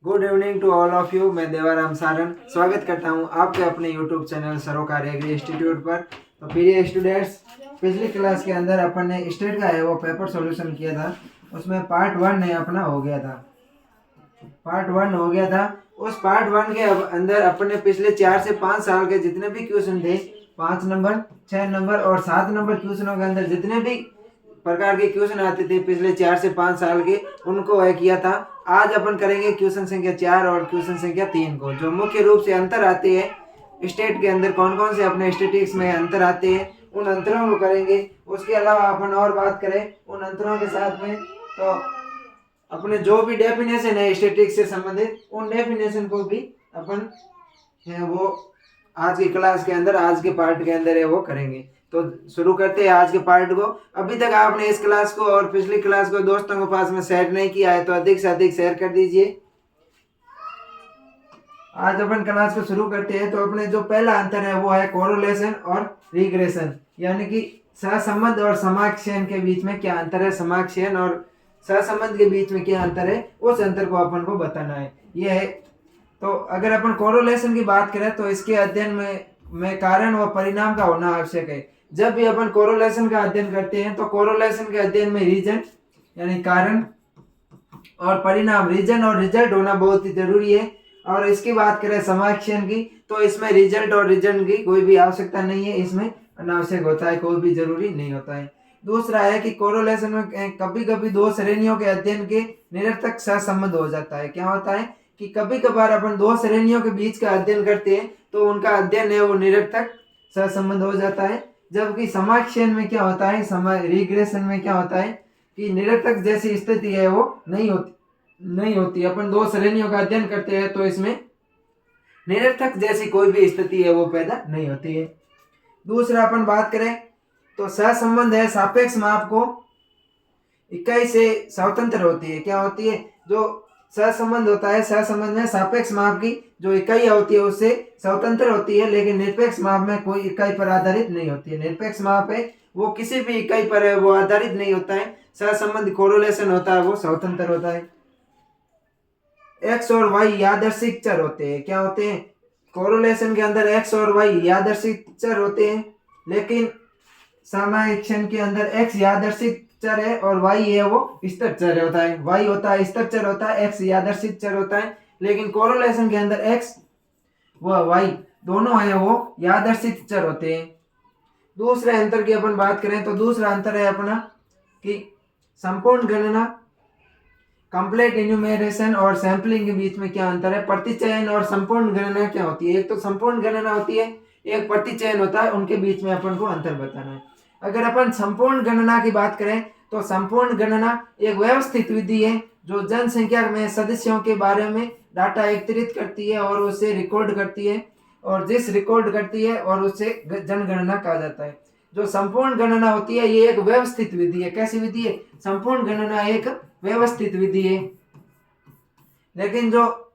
Good evening to all of you. मैं देवाराम सारन स्वागत करता हूं आपके अपने YouTube channel Sarokar agri institute पर। तो प्रिय स्टूडेंट्स, पिछली क्लास के अंदर अपन ने स्टेट का है वो पेपर सॉल्यूशन किया था। उसमें पार्ट 1 ने अपना हो गया था। उस पार्ट 1 के अंदर अपन ने पिछले 4 से 5 साल के जितने भी क्वेश्चन थे, 5 नंबर, 6 नंबर और 7 नंबर क्वेश्चनों के अंदर जितने भी प्रकार के क्वेश्चन आते थे पिछले 4 से 5 साल के, उनको है किया था। आज अपन करेंगे क्वेश्चन संख्या 4 और क्वेश्चन संख्या 3 को, जो मुख्य रूप से अंतर आते हैं स्टेट के अंदर, कौन कौन से अपने स्टेटिक्स में अंतर आते हैं, उन अंतरों को करेंगे। उसके अलावा अपन और बात करें उन अंतरों के साथ में, तो अपने जो भी डेफिनेशन है स्टेटिक्स से संबंधित, उन डेफिनेशन को भी अपन है वो आज की क्लास के अंदर, आज के पार्ट के अंदर है वो करेंगे। तो शुरू करते हैं आज के पार्ट को। अभी तक आपने इस क्लास को और पिछली क्लास को दोस्तों के पास में शेयर नहीं किया है तो अधिक से अधिक शेयर कर दीजिए। आज अपन क्लास को शुरू करते हैं। तो अपने जो पहला अंतर है वो है कोरिलेशन और रिग्रेशन, यानी कि सहसंबंध और समाक्षेण के बीच में क्या अंतर है, समाक्षेण और सहसंबंध के बीच में क्या अंतर है, उस अंतर को अपन को बताना है। ये है। तो अगर अपन कोरिलेशन की बात करें तो इसके अध्ययन में कारण व परिणाम का होना आवश्यक है। जब भी अपन कोरिलेशन का अध्ययन करते हैं तो कोरिलेशन के अध्ययन में रीजन यानी कारण और परिणाम, रीजन और रिजल्ट होना बहुत ही जरूरी है। और इसकी बात करें समाक्षेण की, तो इसमें रिजल्ट और रीजन की कोई भी आवश्यकता नहीं है, इसमें अनावश्यक होता है, कोई भी जरूरी नहीं होता है। दूसरा है कि कोरिलेशन में कभी कभी दो श्रेणियों के अध्ययन के निरर्थक सहसंबंध हो जाता है। क्या होता है कि कभी कभार अपन दो श्रेणियों के बीच का अध्ययन करते हैं तो उनका अध्ययन है वो निरर्थक सहसंबंध हो जाता है। जबकि समाक्षेण में क्या होता है, रिग्रेशन में क्या होता है कि निरर्थक जैसी स्थिति है वो नहीं होती। अपन दो श्रेणियों का अध्ययन करते हैं तो इसमें निरर्थक जैसी कोई भी स्थिति है वो पैदा नहीं होती है। दूसरा अपन बात करें तो सहसंबंध है सापेक्ष माप को इकाई से स्वतंत्र होती है। क्या होती है, जो सहसंबंध होता है, सहसंबंध में सापेक्ष माप की जो इकाई होती है उससे स्वतंत्र होती है, लेकिन निरपेक्ष माप में कोई इकाई पर आधारित नहीं होती है। निरपेक्ष माप है वो किसी भी इकाई पर है वो आधारित नहीं होता है। सहसंबंध कोरिलेशन होता है वो स्वतंत्र होता है। एक्स और वाई यादृच्छिक चर होते हैं। क्या होते हैं, कोरिलेशन के अंदर एक्स और वाई यादृच्छिक चर होते हैं, लेकिन समाक्षेण के अंदर एक्स यादृच्छिक चर है और वाई है वो स्थिर चर होता है। वाई होता है स्थिर चर होता है, एक्स यादृच्छिक चर होता है। लेकिन कोरिलेशन के अंदर एक्स व वाई दोनों है वो यादृच्छिक चर होते हैं। दूसरे अंतर की अपन बात करें तो दूसरा अंतर है अपना कि संपूर्ण गणना, कंप्लीट इन्यूमरेशन और सैंपलिंग के बीच में क्या अंतर है। प्रतिचयन और संपूर्ण गणना क्या होती है, एक तो संपूर्ण गणना होती है, एक प्रतिचयन होता है, उनके बीच में अपन को अंतर बताना है। अगर अपन संपूर्ण गणना की बात करें तो संपूर्ण गणना एक व्यवस्थित विधि है जो जनसंख्या में सदस्यों के बारे में डाटा एकत्रित करती है और उसे रिकॉर्ड करती है, और जिस रिकॉर्ड करती है और उसे जनगणना कहा जाता है। जो संपूर्ण गणना होती है ये एक व्यवस्थित विधि है। कैसी विधि है, संपूर्ण गणना एक व्यवस्थित विधि है। लेकिन जो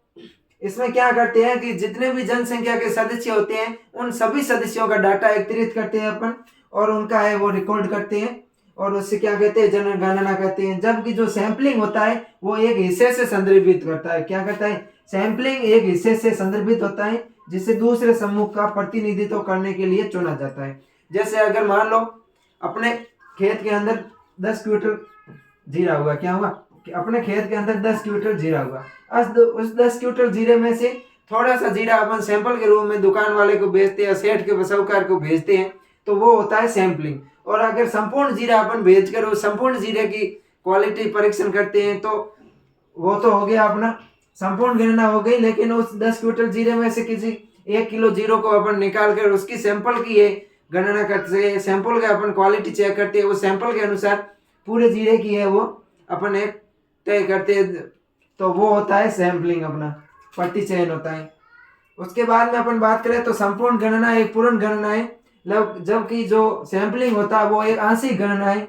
इसमें क्या करते हैं कि जितने भी जनसंख्या के सदस्य होते हैं उन सभी सदस्यों का डाटा एकत्रित करते हैं अपन, और उनका है वो रिकॉर्ड करते हैं, और उससे क्या कहते हैं, जनगणना कहते हैं। जबकि जो सैंपलिंग होता है वो एक हिस्से से संदर्भित करता है। क्या करता है, सैंपलिंग एक हिस्से से संदर्भित होता है जिसे दूसरे समूह का प्रतिनिधित्व करने के लिए चुना जाता है। जैसे अगर मान लो अपने खेत के अंदर 10 क्विंटल जीरा हुआ, क्या हुआ कि अपने खेत के अंदर 10 क्विंटल जीरा हुआ। उस 10 क्विंटल जीरे में से थोड़ा सा जीरा अपन सैंपल के रूप में दुकान वाले को भेजते हैं, सेठ के साहूकार को भेजते हैं, तो वो होता है सैंपलिंग। और अगर संपूर्ण जीरा अपन भेजकर उस संपूर्ण जीरे की क्वालिटी परीक्षण करते हैं तो वो तो हो गया अपना संपूर्ण गणना हो गई। लेकिन उस 10 क्विंटल जीरे में से किसी 1 किलो जीरो को अपन निकाल कर उसकी सैंपल की है गणना करते हैं, सैंपल का अपन क्वालिटी चेक करते हैं, उस सैंपल के अनुसार पूरे जीरे की है वो अपन एक तय करते हैं, तो वो होता है सैंपलिंग, अपना प्रतिचयन होता है। उसके बाद में अपन बात करें तो संपूर्ण गणना एक पूर्ण गणना है, जबकि जो सैंपलिंग होता है वो एक आंशिक गणना है।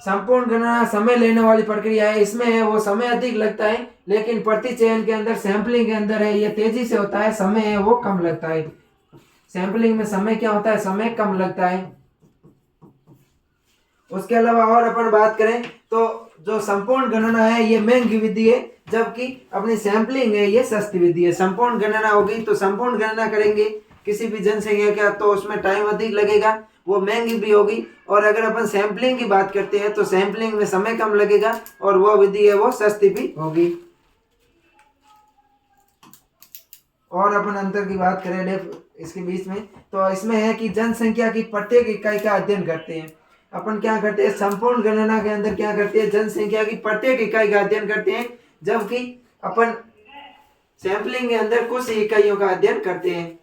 संपूर्ण गणना समय लेने वाली प्रक्रिया है, इसमें है वो समय अधिक लगता है, लेकिन प्रतिचयन के अंदर, सैंपलिंग के अंदर है ये तेजी से होता है, समय है वो कम लगता है। सैंपलिंग में समय क्या होता है, समय कम लगता है। उसके अलावा और अपन बात करें तो जो संपूर्ण गणना है ये महंगी विधि है, जबकि अपनी सैंपलिंग है ये सस्ती विधि है। संपूर्ण गणना होगी तो संपूर्ण गणना करेंगे किसी भी जनसंख्या का तो उसमें टाइम अधिक लगेगा, वो महंगी भी होगी। और अगर अपन सैंपलिंग की बात करते हैं तो सैंपलिंग में समय कम लगेगा और वो विधि है वो सस्ती भी होगी। और अपन अंतर की बात करें इसके बीच में तो इसमें है कि जनसंख्या की प्रत्येक इकाई का अध्ययन करते हैं। अपन क्या करते हैं संपूर्ण गणना के अंदर क्या करते हैं जनसंख्या की प्रत्येक इकाई का अध्ययन करते हैं, जबकि अपन सैंपलिंग के अंदर कुछ इकाइयों का अध्ययन करते हैं।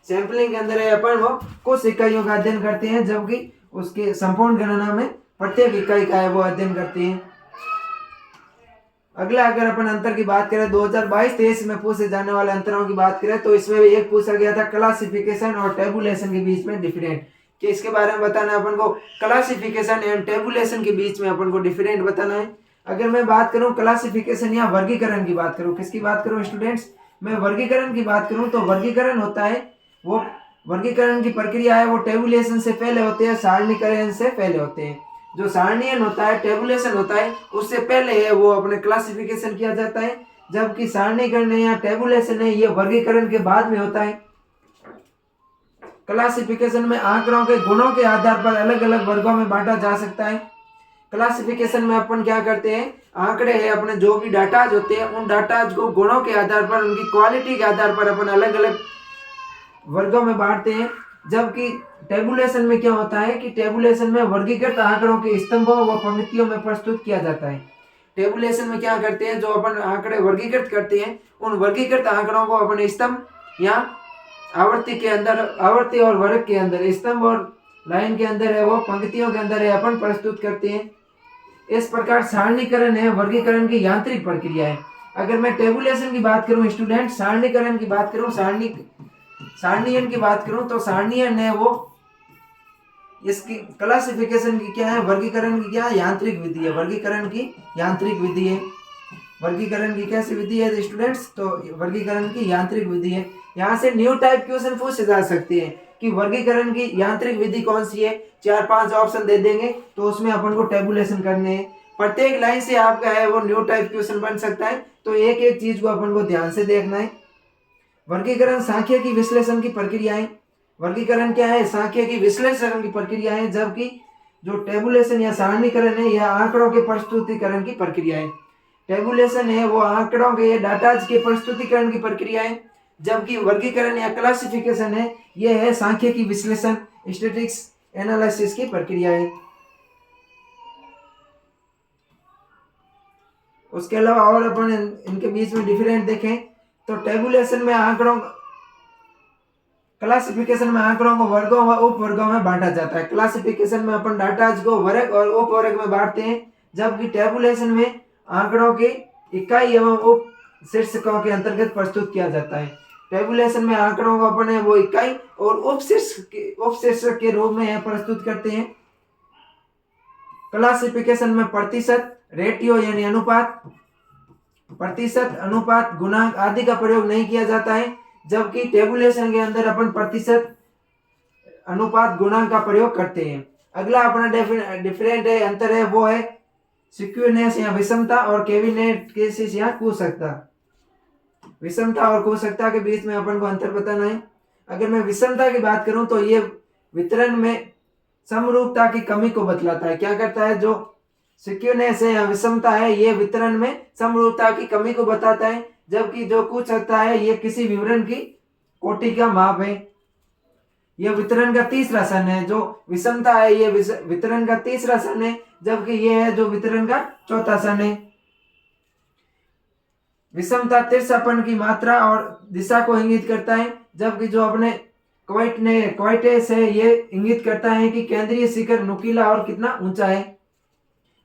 सैंपलिंग के अंदर है अपन वो कुछ इकाइयों का अध्ययन करते हैं, जबकि उसके संपूर्ण गणना में प्रत्येक इकाई का है वो अध्ययन करते हैं। अगला अगर अपन अंतर की बात करें 2022-23 में पूछे जाने वाले अंतरों की बात करें तो इसमें भी एक पूछा गया था क्लासिफिकेशन और टेबुलेशन के बीच में डिफरेंट, कि इसके बारे में बताना है अपन को। क्लासिफिकेशन एंड टेबुलेशन के बीच में अपन को डिफरेंट बताना है। अगर मैं बात करूं क्लासिफिकेशन या वर्गीकरण की बात करूं, किसकी बात करूं स्टूडेंट्स, मैं वर्गीकरण की बात करूं तो वर्गीकरण होता है वो वर्गीकरण की प्रक्रिया है वो टेबुलेशन से पहले होते हैं, सारणीकरण से पहले होते हैं। जो सारणीयन होता है टेबुलेशन होता है उससे पहले है वो अपने क्लासिफिकेशन किया जाता है, जबकि सारणीकरण या टेबुलेशन है ये वर्गीकरण के बाद में होता है। क्लासिफिकेशन में आंकड़ों के गुणों के आधार पर अलग अलग वर्गों में बांटा जा सकता है। क्लासिफिकेशन में अपन क्या करते हैं आंकड़े है अपने जो भी डाटाज होते हैं उन डाटाज को गुणों के आधार पर उनकी क्वालिटी के आधार पर अपन अलग अलग वर्गों में बांटते हैं। जबकि टेबुलेशन में क्या होता है कि टेबुलेशन में वर्गीकृत आंकड़ों के स्तंभों व पंक्तियों में प्रस्तुत किया जाता है। टेबुलेशन में क्या करते हैं जो अपन आंकड़े वर्गीकृत करते हैं उन वर्गीकृत आंकड़ों को अपन स्तंभ या आवर्ती के अंदर, आवर्ती और वर्ग के अंदर, स्तंभ और लाइन के अंदर है वो पंक्तियों के अंदर है अपन प्रस्तुत करते हैं। इस प्रकार सारणीकरण है वर्गीकरण की यांत्रिक प्रक्रिया है। अगर मैं टेबुलेशन की बात करूं स्टूडेंट, सारणीकरण की बात करूं, सारणीयन की बात करूं तो सारणीयन है वो इसकी क्लासिफिकेशन की क्या है वर्गीकरण की क्या यांत्रिक विधि है, वर्गीकरण की यांत्रिक विधि है। वर्गीकरण की कैसी विधि है स्टूडेंट्स, तो वर्गीकरण की यांत्रिक विधि है। यहाँ से न्यू टाइप क्वेश्चन पूछे जा सकते हैं कि वर्गीकरण की यांत्रिक विधि कौन सी है, 4-5 ऑप्शन दे देंगे तो उसमें अपन को टेबुलेशन करने हैं। प्रत्येक लाइन से आपका है वो न्यू टाइप क्वेश्चन बन सकता है, तो एक एक चीज को अपन को ध्यान से देखना है। वर्गीकरण सांख्यिकी विश्लेषण की प्रक्रियाएं, वर्गीकरण क्या है सांख्यिकी विश्लेषण की प्रक्रिया है, जबकि जो टेबुलेशन या सारणीकरण है यह आंकड़ों के प्रस्तुतिकरण की प्रक्रिया है। टेबुलेशन है वो आंकड़ों के डाटाज के प्रस्तुतिकरण की प्रक्रिया है, जबकि वर्गीकरण या क्लासिफिकेशन है यह है सांख्यिकी विश्लेषण स्टैटिस्टिक्स एनालिसिस की प्रक्रिया है। उसके अलावा और अपन इनके बीच में डिफरेंट देखें तो टेबुलेशन में आंकड़ों, क्लासिफिकेशन में आंकड़ों को वर्गों व उपवर्गों में बांटा जाता है। क्लासिफिकेशन में अपन डाटाज को वर्ग और उपवर्ग में बांटते हैं, जबकि टेबुलेशन में आंकड़ों के इकाई एवं उप शीर्षकों के अंतर्गत प्रस्तुत किया जाता है। टेबुलेशन में आंकड़ों को अपन वो इकाई और उपशीर्षक के रूप में प्रस्तुत करते हैं। क्लासिफिकेशन में प्रतिशत, रेटियो यानी अनुपात, प्रतिशत, अनुपात, गुणांक आदि का प्रयोग नहीं किया जाता है, जबकि टेबुलेशन के अंदर अपन प्रतिशत, अनुपात, गुणांक का प्रयोग करते हैं। अगला अपना डिफरेंट है अंतर है वो है सिक्वेंस या विषमता और कैबिनेट केसेस या कुशलता। विषमता और कुशलता के बीच में अपन को अंतर बताना है। अगर मैं विषमता की बात करूं तो ये वितरण में समरूपता की कमी को बतलाता है। क्या करता है जो सिक्वेंस है या विषमता है ये वितरण में समरूपता की कमी को बताता है, जबकि जो कुशलता है ये किसी विवरण की कोटि का माप है। यह वितरण का तीसरा सन है। जो विषमता है ये वितरण का तीसरा सन है, जबकि यह है जो वितरण का चौथा सन है। विषमता तिरछापन की मात्रा और दिशा को इंगित करता है, जबकि जो अपने क्वाइटेस है ये इंगित करता है कि केंद्रीय शिखर नुकीला और कितना ऊंचा है।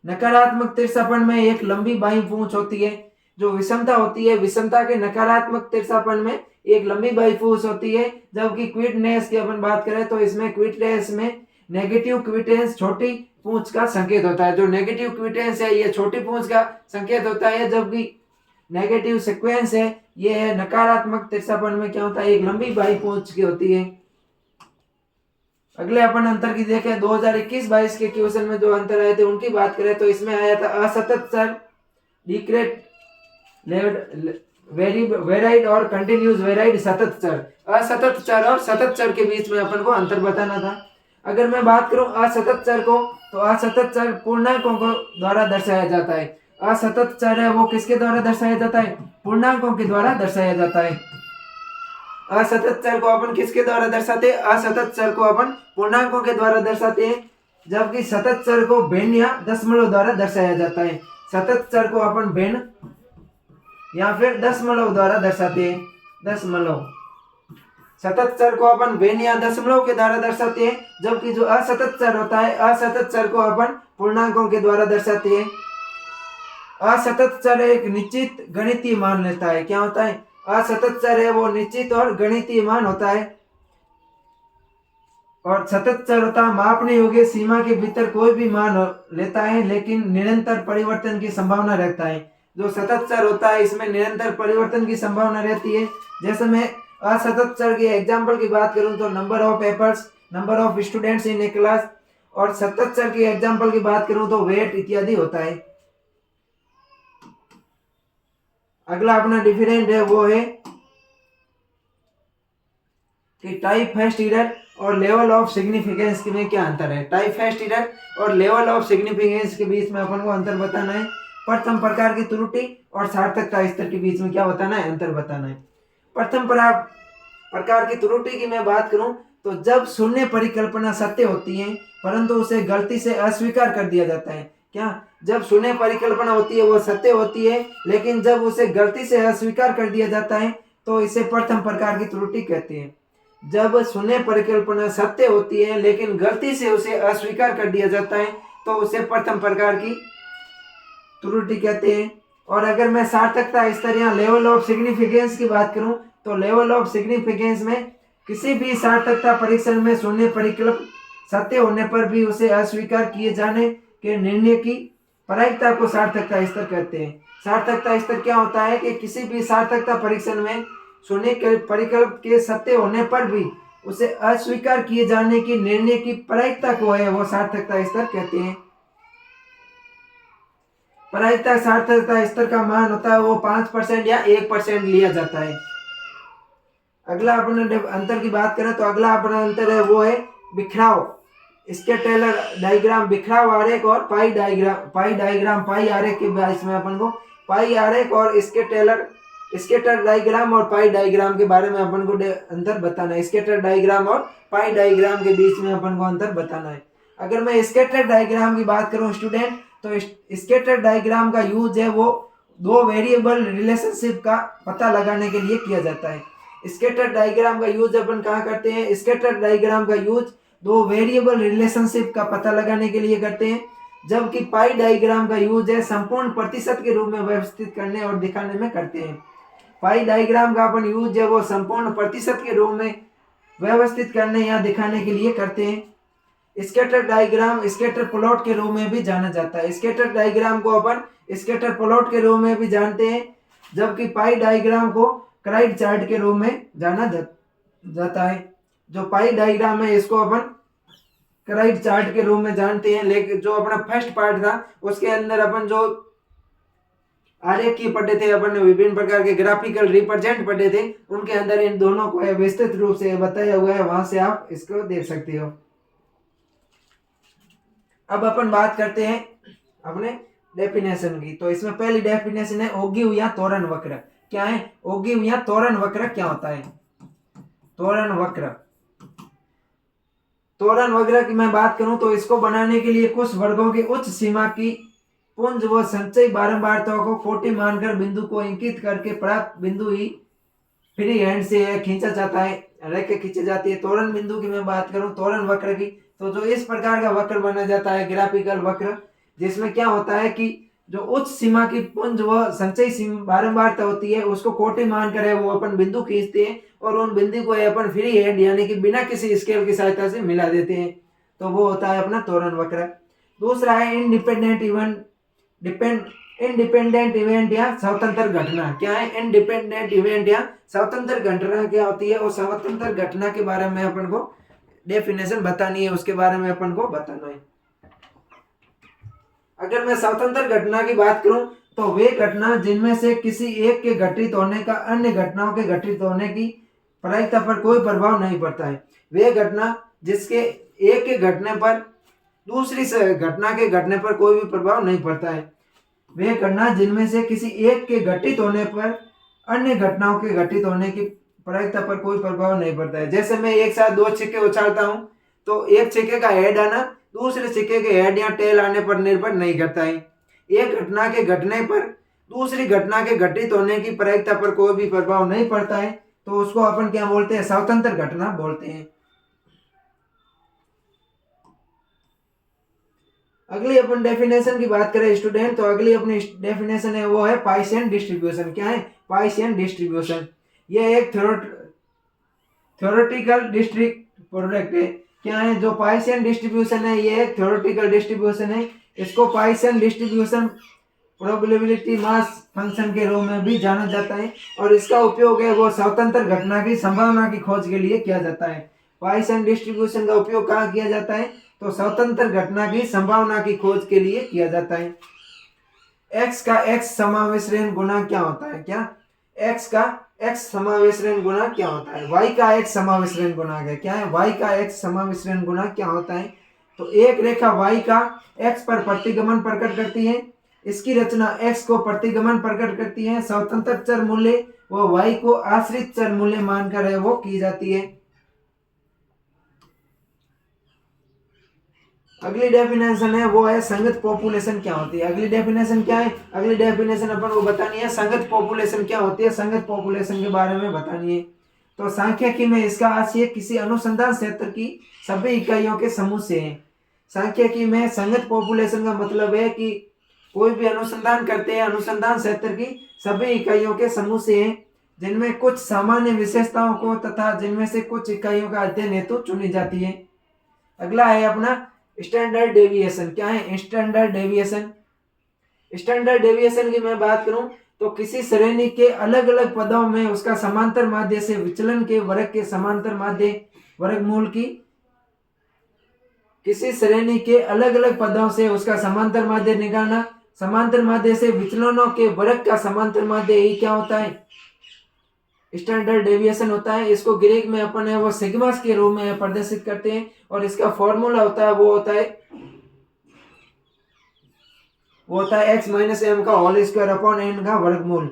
नकारात्मक तिरछापन में एक लंबी बाई पूंछ होती है। जो विषमता होती है, विषमता के नकारात्मक तिरछापन में एक लंबी बाई पूंछ होती है, जबकि क्विटनेस की अपन बात करें तो इसमें क्विटनेस में नेगेटिव क्विटेंस छोटी पूंछ का संकेत होता है। जो नेगेटिव क्विटेंस है ये छोटी पूंछ का संकेत होता है, जबकि नेगेटिव सीक्वेंस है ये है नकारात्मक तिरछापन में क्या होता है एक लंबी बाई पूंछ की होती है। अगले अपन अंतर की देखें 2021-22 के क्वेश्चन में जो अंतर आए थे उनकी बात करें तो इसमें आया था असतत चर, डिक्रेट वेराइड और कंटिन्यूस वेराइड सतत चर। असतत चर और सतत चर के बीच में अपन को अंतर बताना था। अगर मैं बात करूं असतत चर को, तो असतत चर पूर्णांकों को द्वारा दर्शाया जाता है। असतत चर है वो किसके द्वारा दर्शाया जाता है? पूर्णांकों के द्वारा दर्शाया जाता है। असतत चर को अपन किसके द्वारा दर्शाते हैं? असतत चर को अपन पूर्णांकों के द्वारा दर्शाते हैं, जबकि सतत चर को भिन्न या दशमलव द्वारा दर्शाया जाता है। सतत चर को अपन भिन्न या फिर दशमलव द्वारा दर्शाते हैं। दशमलव। सतत चर को अपन भिन्न या दशमलव के द्वारा दर्शाते हैं, जबकि जो असतत चर होता है, असतत चर को अपन पूर्णांकों के द्वारा दर्शाते हैं। असतत चर एक निश्चित गणितीय मान लेता है। क्या होता है? असतत चर है वो निश्चित और गणितीय मान होता है। और सतत चर होता है मापने योग्य सीमा के भीतर कोई भी मान लेता है, लेकिन निरंतर परिवर्तन की संभावना रहता है। जो सतत चर होता है इसमें निरंतर परिवर्तन की संभावना रहती है। जैसे मैं असतत चर के एग्जाम्पल की बात करूं तो number of papers, number of students in A class, और सतत चर के एग्जाम्पल की बात करूं तो वेट इत्यादि होता है। अगला अपना डिफरेंट है वो है कि टाइप फेस्ट एरर और लेवल ऑफ सिग्निफिकेंस में क्या अंतर है। टाइप फेस्ट एरर और लेवल ऑफ सिग्निफिकेंस के बीच में अपन को अंतर बताना है। प्रथम प्रकार की त्रुटि और सार्थकता स्तर के बीच में क्या बताना है? अंतर बताना है। प्रथम प्रकार की त्रुटि की मैं बात करूं तो जब शून्य परिकल्पना सत्य होती है परंतु उसे गलती से अस्वीकार कर दिया जाता है। क्या? जब शून्य परिकल्पना होती है वो सत्य होती है, लेकिन जब उसे गलती से अस्वीकार कर दिया जाता है तो इसे प्रथम प्रकार की त्रुटि कहते हैं। जब शून्य परिकल्पना सत्य होती है लेकिन गलती से उसे अस्वीकार कर दिया जाता है तो उसे प्रथम प्रकार की त्रुटि कहते हैं। और अगर मैं सार्थकता स्तर या लेवल ऑफ सिग्निफिकेंस की बात करूं तो लेवल ऑफ सिग्निफिकेंस में किसी भी सार्थकता परीक्षण में शून्य परिकल्प सत्य होने पर भी उसे अस्वीकार किए जाने के निर्णय की प्रायिकता को सार्थकता स्तर कहते हैं। सार्थकता स्तर क्या होता है कि किसी भी सार्थकता परीक्षण में शून्य के परिकल्प के सत्य होने पर भी उसे अस्वीकार किए जाने की निर्णय की प्रायिकता को है वो सार्थकता स्तर कहते हैं। प्रायिकता सार्थकता स्तर का मान होता है वो 5% या 1% लिया जाता है। अगला अपन अंतर की बात करें तो अगला अपना अंतर है वो है बिखराव, इसके टेलर डायग्राम, बिखराव आरेख और पाई डायग्राम पाई आरेख के बीच में अपन को पाई आरेख और स्केटर डायग्राम और पाई डायग्राम के बारे में अपन को अंतर बताना है। स्केटर डायग्राम और पाई डायग्राम के बीच में अपन को अंतर बताना है। अगर मैं स्केटर डायग्राम की बात करूं स्टूडेंट, तो स्केटर डायग्राम का यूज है वो दो वेरिएबल रिलेशनशिप का पता लगाने के लिए किया जाता है। स्केटर डायग्राम का यूज अपन कहाँ करते हैं? स्केटर डायग्राम का यूज दो वेरिएबल रिलेशनशिप का पता लगाने के लिए करते हैं, जबकि पाई डायग्राम का यूज है संपूर्ण प्रतिशत के रूप में व्यवस्थित करने और दिखाने में करते हैं। पाई डायग्राम का अपन यूज है वो संपूर्ण प्रतिशत के रूप में व्यवस्थित करने या दिखाने के लिए करते हैं। स्कैटर डायग्राम स्कैटर प्लॉट के रूप में भी जाना जाता है। स्कैटर डायग्राम को अपन स्कैटर प्लॉट के रूप में भी जानते हैं, जबकि पाई डायग्राम को क्राइड चार्ट के रूप में जाना जाता है। जो पाई डायग्राम है इसको अपन क्राइड चार्ट के रूप में जानते हैं, लेकिन जो अपना फर्स्ट पार्ट था उसके अंदर अपन जो आरेख की पढ़े थे, अपन ने विभिन्न प्रकार के ग्राफिकल रिप्रेजेंट पढ़े थे, उनके अंदर इन दोनों को विस्तृत रूप से बताया हुआ है, वहां से आप इसको देख सकते हो। अब अपन बात करते हैं अपने डेफिनेशन की। तो इसमें पहली डेफिनेशन है ओगिव या तोरण वक्र। क्या है ओगिव या तोरण वक्र? क्या होता है तोरण वक्र? तोरण वक्र की मैं बात करूं तो इसको बनाने के लिए कुछ वर्गों की उच्च सीमा की पुंज व संचयी बारंबारता को कोटि मानकर बिंदु को इंकित करके प्राप्त बिंदु ही फ्री हैंड से खींचा जाता है, रेखे खींची जाती है। तोरण बिंदु की मैं बात करूं तोरण वक्र की, तो जो इस प्रकार का वक्र बना जाता है ग्राफिकल वक्र, जिसमें क्या होता है कि जो उच्च सीमा की पुंज व संचयी बारंबारता होती है उसको कोटि मानकर है वो अपन बिंदु खींचते हैं और उन बिंदु को अपन फ्री हैंड यानी कि बिना किसी स्केल की सहायता से मिला देते हैं, तो वो होता है अपना तोरण वक्र। दूसरा है इंडिपेंडेंट इवेंट या स्वतंत्र घटना। क्या है इंडिपेंडेंट इवेंट या स्वतंत्र घटना? क्या होती है? और स्वतंत्र घटना के बारे में अपन को डेफिनेशन बतानी है, उसके बारे में अपन को बताना है। अगर मैं स्वतंत्र घटना की बात करूं तो वे घटना जिनमें से किसी एक के घटित होने का अन्य घटनाओं के घटित होने की प्रायिकता पर कोई प्रभाव नहीं पड़ता है। वे घटना जिसके एक के घटने पर दूसरी घटना के घटने पर कोई भी प्रभाव नहीं पड़ता है। वे घटना जिनमें से किसी एक के घटित होने पर अन्य घटनाओं के घटित होने की प्रायिकता पर कोई प्रभाव नहीं पड़ता है। जैसे मैं एक साथ दो सिक्के उछालता हूँ तो एक सिक्के का हेड आना दूसरे सिक्के के हेड या टेल आने पर निर्भर नहीं करता है। एक घटना के घटने पर दूसरी घटना के घटित होने की प्रायिकता पर कोई भी प्रभाव नहीं पड़ता है, तो उसको अपन क्या बोलते हैं? स्वतंत्र घटना बोलते हैं। अगली अपन डेफिनेशन की बात करें स्टूडेंट, तो अगली अपनी डेफिनेशन है वो है पाइसियन डिस्ट्रीब्यूशन। क्या है पाइसियन डिस्ट्रीब्यूशन? यह एक थ्योरेटिकल डिस्ट्रिक्ट प्रोडक्ट है। क्या है जो पाइसियन डिस्ट्रीब्यूशन है? ये एक थ्योरेटिकल डिस्ट्रीब्यूशन है। इसको Piscean distribution probability mass function के रूप में भी जाना जाता है और इसका उपयोग है वो स्वतंत्र घटना की संभावना की खोज के लिए किया जाता है। पाइसन डिस्ट्रीब्यूशन का उपयोग कहाँ किया जाता है? तो स्वतंत्र घटना की संभावना की खोज के लिए किया जाता है। x का x समावेशन गुना क्या होता है? क्या x का x समावेशन गुना क्या होता है? y का x समावेशन गुना है। क्या है y का x समावेशन गुना क्या होता है? तो एक रेखा y का x पर प्रतिगमन प्रकट करती है। इसकी रचना x को प्रतिगमन प्रकट करती है। स्वतंत्र चर मूल्य वो y को आश्रित चर मूल्य मानकर है वो की जाती है। अगली डेफिनेशन है वो है संगत पॉपुलेशन क्या होती है? अगली डेफिनेशन क्या है? अगली डेफिनेशन अपन को बतानी है संगत पॉपुलेशन क्या होती है, संगत पॉपुलेशन के बारे में बतानी है। तो सांख्यिकी में इसका आशय किसी अनुसंधान क्षेत्र की सभी इकाइयों के समूह से है। सांख्यिकी में संगत पॉपुलेशन का मतलब है कि कोई भी अनुसंधान करते हैं अनुसंधान क्षेत्र की सभी इकाइयों के समूह से है, जिनमें कुछ सामान्य विशेषताओं को तथा जिनमें से कुछ इकाइयों का अध्ययन हेतु चुनी जाती है। अगला है अपना स्टैंडर्ड डेविएशन। क्या है स्टैंडर्ड डेविएशन? स्टैंडर्ड डेविएशन की मैं बात करूं तो किसी श्रेणी के अलग अलग पदों में उसका समांतर माध्य से विचलन के वर्ग के समांतर माध्य वर्गमूल की, किसी श्रेणी के अलग अलग पदों से उसका समांतर माध्य निकालना, समांतर माध्य से विचलनों के वर्ग का समांतर माध्य, यही क्या होता है? स्टैंडर्ड डेविएशन होता है। इसको ग्रीक में अपन है वो सिग्मा के रूप में प्रदर्शित करते हैं और इसका फॉर्मूला होता है वो होता है x माइनस एम का होल स्क्वायर अपॉन n का वर्गमूल।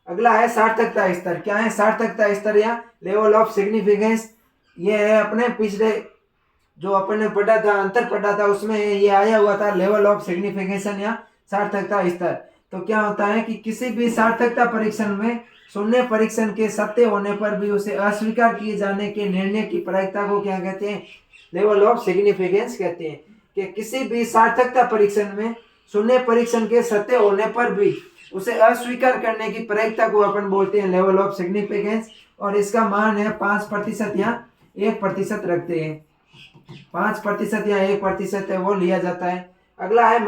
अगला है सार्थकता स्तर। क्या है सार्थकता स्तर या लेवल ऑफ सिग्निफिकेंस? ये है अपने पिछले जो अपन ने पढ़ा था अंतर पढ़ा था उसमें ये आया हुआ था लेवल ऑफ सिग्निफिकेशन या सार्थकता स्तर। तो क्या होता है कि किसी भी सार्थकता परीक्षण में शून्य परीक्षण के सत्य होने पर भी उसे अस्वीकार किए जाने के निर्णय की प्रायिकता को क्या कहते हैं? लेवल ऑफ सिग्निफिकेंस कहते हैं। कि किसी भी सार्थकता परीक्षण में शून्य परीक्षण के सत्य होने पर भी उसे अस्वीकार करने की प्रायिकता को अपन बोलते हैं लेवल ऑफ सिग्निफिकेंस और इसका मान है 5% या 1% रखते हैं। 5% या 1% है वो लिया जाता है। अगला है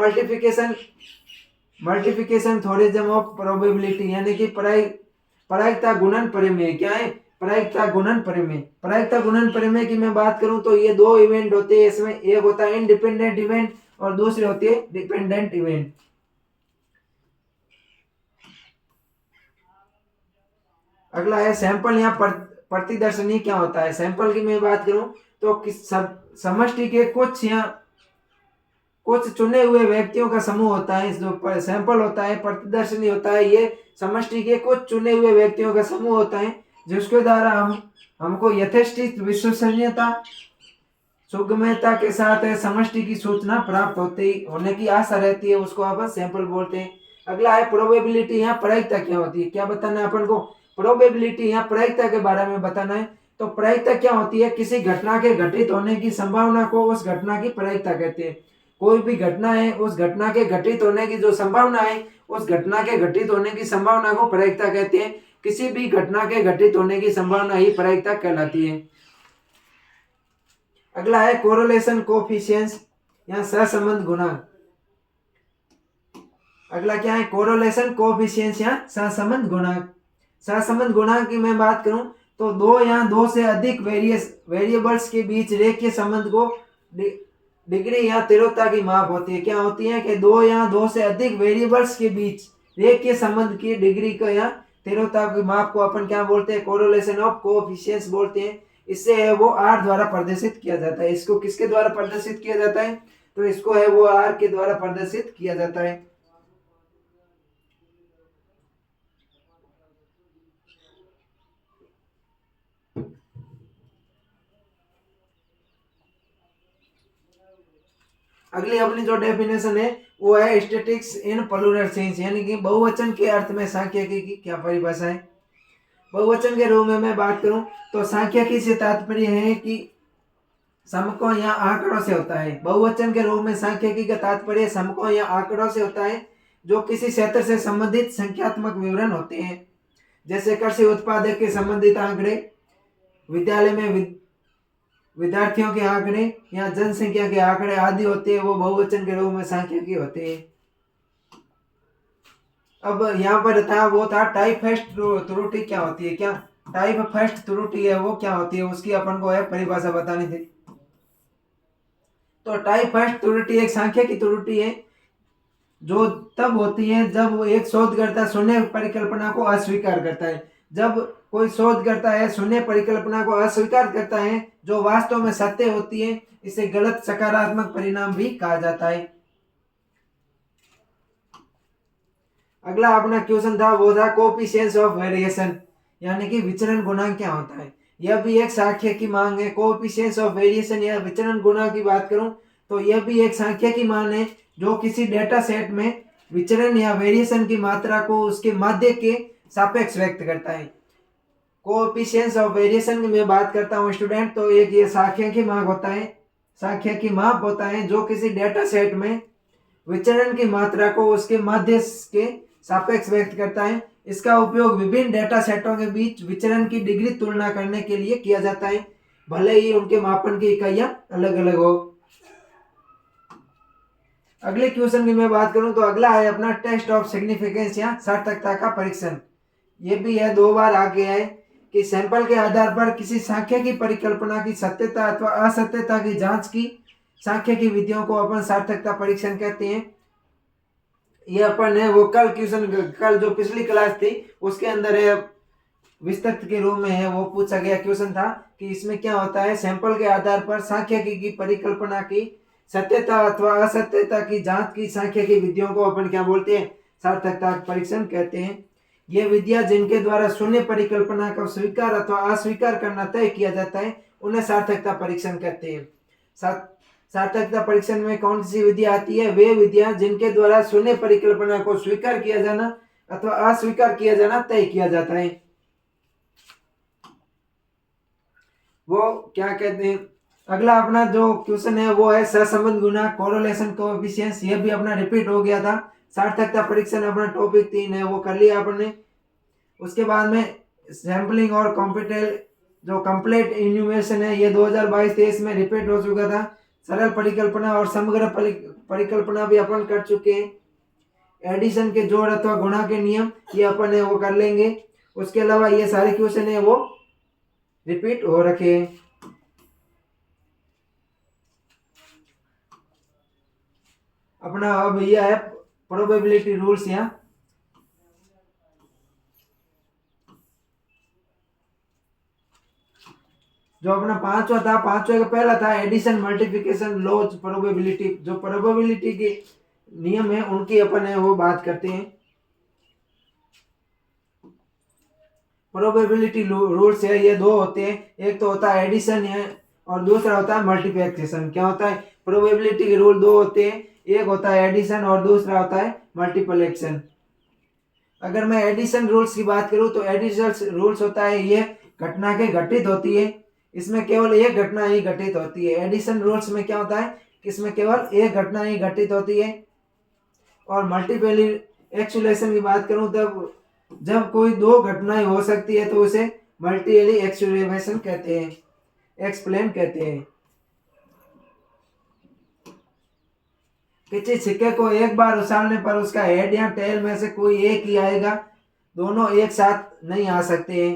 मल्टीप्लिकेशन थ्योरम ऑफ प्रोबेबिलिटी यानी कि प्रायिकता गुणन प्रमेय। क्या है प्रायिकता गुणन प्रमेय? प्रायिकता गुणन प्रमेय की मैं बात करूं तो ये दो इवेंट होते हैं, इसमें एक होता है इंडिपेंडेंट इवेंट और दूसरी होती है डिपेंडेंट इवेंट। अगला है सैंपल या प्रतिदर्शनी क्या होता है? सैंपल की मैं बात करूं तो समष्टि के कुछ चुने हुए व्यक्तियों का समूह होता है जो सैंपल होता है। प्रतिदर्शनी होता है ये समष्टि के कुछ चुने हुए व्यक्तियों का समूह होता है जिसके द्वारा हमको यथेष्टित विश्वसनीयता सुगमता के साथ समष्टि की सूचना प्राप्त होने की आशा रहती है, उसको अपन सैंपल बोलते हैं। अगला है प्रोबेबिलिटी या प्रायिकता क्या होती है? क्या बताना है अपन को? प्रोबेबिलिटी या प्रायिकता के बारे में बताना है। तो प्रायिकता क्या होती है? किसी घटना के घटित होने की संभावना को उस घटना की प्रायिकता कहते हैं। कोई भी घटना है उस घटना के घटित होने की जो संभावना है उस घटना के घटित होने की संभावना को प्रायिकता कहते हैं। किसी भी घटना के घटित होने की संभावना ही प्रायिकता कहलाती है। अगला है कोरिलेशन कोएफिशिएंट या सहसंबंध गुणांक। अगला क्या है? कोरिलेशन कोएफिशिएंट या सहसंबंध गुणांक। सहसंबंध गुणांक की मैं बात करूं तो दो या दो से अधिक वेरिएबल्स के बीच रेखीय संबंध को डिग्री या तीव्रता की माप होती है। क्या होती है कि दो या दो से अधिक वेरिएबल्स के बीच रेखीय संबंध की डिग्री को या तीव्रता की माप को अपन क्या बोलते हैं, कोरिलेशन ऑफ कोएफिशिएंट्स बोलते हैं। इससे है वो आर द्वारा प्रदर्शित किया जाता है। इसको किसके द्वारा प्रदर्शित किया जाता है, तो इसको है वो आर के द्वारा प्रदर्शित किया जाता है। अगली अपनी जो डेफिनेशन है वो है स्टैटिस्टिक्स इन प्लूरल सेंस, यानी कि बहुवचन के अर्थ में सांख्यिकी की क्या परिभाषा है। बहुवचन के रूप में मैं बात करूं तो सांख्यिकी से तात्पर्य है कि समकोण या आंकड़ों से होता है। बहुवचन के रूप में सांख्यिकी का तात्पर्य समकोण या आंकड़ों से होता है जो किसी क्षेत्र से संबंधित संख्यात्मक विवरण होते हैं। जैसे कृषि उत्पादक के संबंधित आंकड़े, विद्यालय में विद्यार्थियों के आंकड़े या जनसंख्या के आंकड़े आदि होते हैं, वो बहुवचन के रूप में सांख्यिकी होते हैं। अब यहाँ पर था वो था टाइप फर्स्ट त्रुटि क्या होती है। क्या टाइप फर्स्ट त्रुटि है वो क्या होती है, उसकी अपन को है परिभाषा बतानी थी। तो टाइप फर्स्ट त्रुटि एक सांख्यिकी त्रुटि है जो तब होती है जब वो एक शोधकर्ता शून्य परिकल्पना को अस्वीकार करता है। जब कोई शोध करता है शून्य परिकल्पना को अस्वीकार करता है जो वास्तव में सत्य होती है, इसे गलत सकारात्मक परिणाम भी कहा जाता है। अगला अपना क्वेश्चन था वो था कोएफिशिएंट्स ऑफ वेरिएशन, यानी कि विचरण गुणांक क्या होता है। यह भी एक सांख्यिकी की मांग है। कोएफिशिएंट्स ऑफ वेरिएशन या विचरण गुणांक की बात करूं तो यह भी एक सांख्यिकी की मान है जो किसी डेटा सेट में विचरण या वेरिएशन की मात्रा को उसके माध्य के सापेक्ष व्यक्त करता है। कोएफिशिएंट्स ऑफ वेरिएशन की मैं बात करता हूँ स्टूडेंट, तो एक ये सांख्यिकी माप होता है, सांख्यिकी माप होता है जो किसी डेटा सेट में विचरण की मात्रा को उसके माध्य के सापेक्ष व्यक्त करता है। इसका उपयोग विभिन्न डेटा सेटों के बीच विचरण की डिग्री तुलना करने के लिए किया जाता है, भले ही उनके मापन की इकाइयां अलग अलग हो। अगले क्वेश्चन की मैं बात करूं तो अगला है अपना टेस्ट ऑफ सिग्निफिकेंस या सार्थकता का परीक्षण। ये भी है, दो बार आ गया है कि सैंपल के आधार पर किसी सांख्यिकी परिकल्पना की सत्यता अथवा असत्यता की जांच की सांख्यिकी विधियों को अपन सार्थकता परीक्षण कहते हैं। ये अपन है वो कल क्वेश्चन, कल जो पिछली क्लास थी उसके अंदर है विस्तृत के रूप में है वो पूछा गया क्वेश्चन था कि इसमें क्या होता है, सैंपल के आधार पर सांख्यिकी की परिकल्पना की सत्यता अथवा असत्यता की जांच की सांख्यिकी विधियों को अपन क्या बोलते हैं, सार्थकता परीक्षण कहते हैं। ये विधियां जिनके द्वारा शून्य परिकल्पना का स्वीकार अथवा अस्वीकार करना तय किया जाता है उन्हें सार्थकता परीक्षण कहते हैं। सार्थकता परीक्षण में कौन सी विधि आती है, वे विधियां जिनके द्वारा शून्य परिकल्पना को स्वीकार किया जाना अथवा अस्वीकार किया जाना तय किया जाता है, वो क्या कहते हैं। अगला अपना जो क्वेश्चन है वो है सहसंबंध गुणांक कोरिलेशन कोएफिशिएंट्स। ये भी अपना रिपीट हो गया था। सार्थकता परीक्षण अपना टॉपिक 3 है वो कर लिया आपने। उसके बाद में सैम्पलिंग और कॉम्पिटेल जो कंप्लीट इन्यूमेशन है ये 2022-23 में रिपीट हो चुका था। सरल परिकल्पना और समग्र परिकल्पना भी अपन कर चुके हैं। एडिशन के जोड़ अथवा गुणा के नियम ये अपन है वो कर लेंगे। उसके अलावा ये सारे क्वेश्चन है वो रिपीट हो रखे हैं। अपना अब यह है प्रोबेबिलिटी रूल्स। यहाँ जो अपना पांचवा था, पांचवे का पहला था एडिशन मल्टीप्लिकेशन लॉज प्रोबेबिलिटी, जो प्रोबेबिलिटी के नियम है उनकी अपन है वो बात करते हैं। प्रोबेबिलिटी रूल्स है ये दो होते हैं, एक तो होता है एडिशन है और दूसरा होता है मल्टीप्लिकेशन। क्या होता है, प्रोबेबिलिटी के रूल दो होते हैं, एक होता है एडिशन और दूसरा होता है मल्टीप्लिकेशन। अगर मैं एडिशन रूल्स की बात करूं तो एडिशन रूल्स होता है ये घटना के घटित होती है, इसमें केवल एक घटना ही घटित होती है। एडिशन रूल्स में क्या होता है कि इसमें केवल एक घटना ही घटित होती है। और मल्टीपल एक्सुलेशन की बात करूं तब जब कोई दो घटनाएं हो सकती है तो उसे मल्टीपल एक्सुलेशन कहते हैं, एक्सप्लेन कहते हैं। किसी सिक्के को एक बार उछालने पर उसका हेड या टेल में से कोई एक ही आएगा, दोनों एक साथ नहीं आ सकते हैं।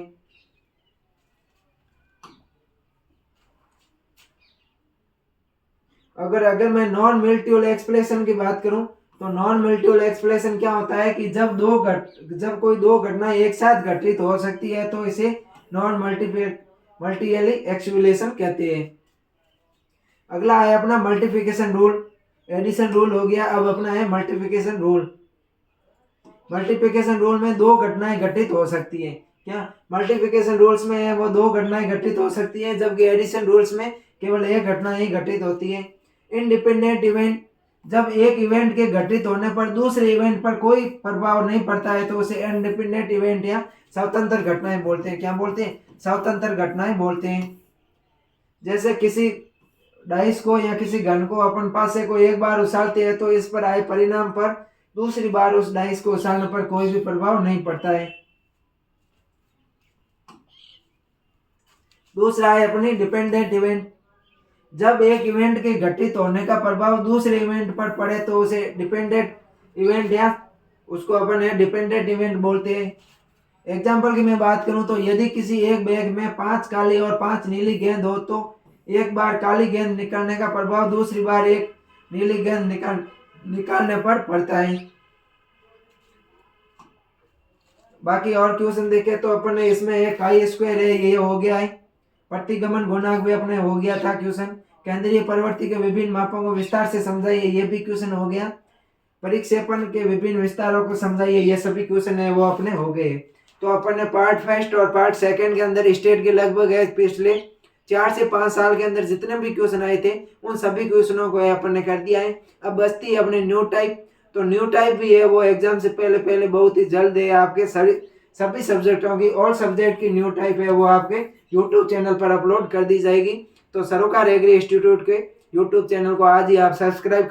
अगर मैं नॉन मल्टीपल एक्सप्रेशन की बात करूं तो नॉन मल्टीपल एक्सप्रेशन क्या होता है कि जब कोई दो घटना एक साथ घटित हो सकती है तो इसे नॉन मल्टीपल एक्सप्रेशन कहते हैं। अगला है अपना मल्टीप्लिकेशन रूल। एडिशन रूल हो गया, अब अपना है मल्टीप्लिकेशन रूल। मल्टीप्लिकेशन रूल में दो घटनाएं घटित हो सकती है। क्या मल्टीप्लिकेशन रूल्स में है वो दो घटनाएं घटित हो सकती है, जबकि एडिशन रूल्स में केवल एक घटना ही घटित होती है। इंडिपेंडेंट इवेंट, जब एक इवेंट के घटित होने पर दूसरे इवेंट पर कोई प्रभाव नहीं पड़ता है तो उसे इंडिपेंडेंट इवेंट या स्वतंत्र घटनाएं बोलते हैं। क्या बोलते हैं? स्वतंत्र घटनाएं बोलते हैं। जैसे किसी डाइस को या किसी घन को अपन पासे को एक बार उछालते हैं तो इस पर आए परिणाम पर दूसरी बार उस डाइस को उछालने पर कोई भी प्रभाव नहीं पड़ता है। दूसरा है अपनी डिपेंडेंट इवेंट। जब एक इवेंट के घटित होने का प्रभाव दूसरे इवेंट पर पड़े तो उसे डिपेंडेंट इवेंट या उसको अपन है डिपेंडेंट इवेंट बोलते हैं। एग्जाम्पल की मैं बात करूं तो यदि किसी एक बैग में 5 काली और 5 नीली गेंद हो तो एक बार काली गेंद निकालने का प्रभाव दूसरी बार एक नीली गेंद निकालने पर पड़ता है। बाकी और क्वेश्चन देखे तो अपन ने इसमें एक आई स्क्वायर है, ये हो गया है। प्रतिगमन गुणांक भी अपने हो गया था क्वेश्चन। केंद्रीय प्रवृत्ति के विभिन्न मापों को विस्तार से समझाइए, ये भी क्वेश्चन हो गया। परिक्षेपण के विभिन्न विस्तारों को समझाइए, ये सभी क्वेश्चन है वो अपने हो गए। तो अपन ने पार्ट फर्स्ट और पार्ट सेकंड के अंदर स्टेट के लगभग है पिछले 4 से 5 साल के अंदर जितने भी क्वेश्चन आए थे उन सभी क्वेश्चनों को अपन ने कर दिया है। अब बचती है अपने न्यू टाइप। तो न्यू टाइप भी है वो एग्जाम से पहले बहुत ही जल्द है आपके सभी सब्जेक्टों की, ऑल सब्जेक्ट की न्यू टाइप है वो आपके यूट्यूब चैनल पर अपलोड कर दी जाएगी। तो सरोकार एग्री इंस्टीट्यूट के यूट्यूब चैनल को आज ही आप सब्सक्राइब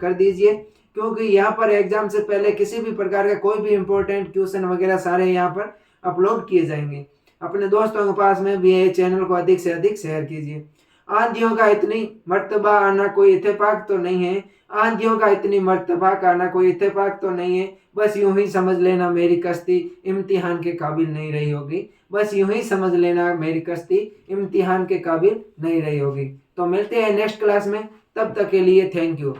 कर दीजिए, क्योंकि यहाँ पर एग्जाम से पहले किसी भी प्रकार का कोई भी इंपॉर्टेंट क्वेश्चन वगैरह सारे यहाँ पर अपलोड किए जाएंगे। अपने दोस्तों के पास में भी ये चैनल को अधिक से अधिक शेयर कीजिए। आंधियों का इतनी मर्तबा आना कोई इत्तेफाक तो नहीं है, आंधियों का इतनी मर्तबा आना कोई इत्तेफाक तो नहीं है, बस यूं ही समझ लेना मेरी कश्ती इम्तिहान के काबिल नहीं रही होगी। बस यूं ही समझ लेना मेरी कश्ती इम्तिहान के काबिल नहीं रही होगी। तो मिलते हैं नेक्स्ट क्लास में, तब तक के लिए थैंक यू।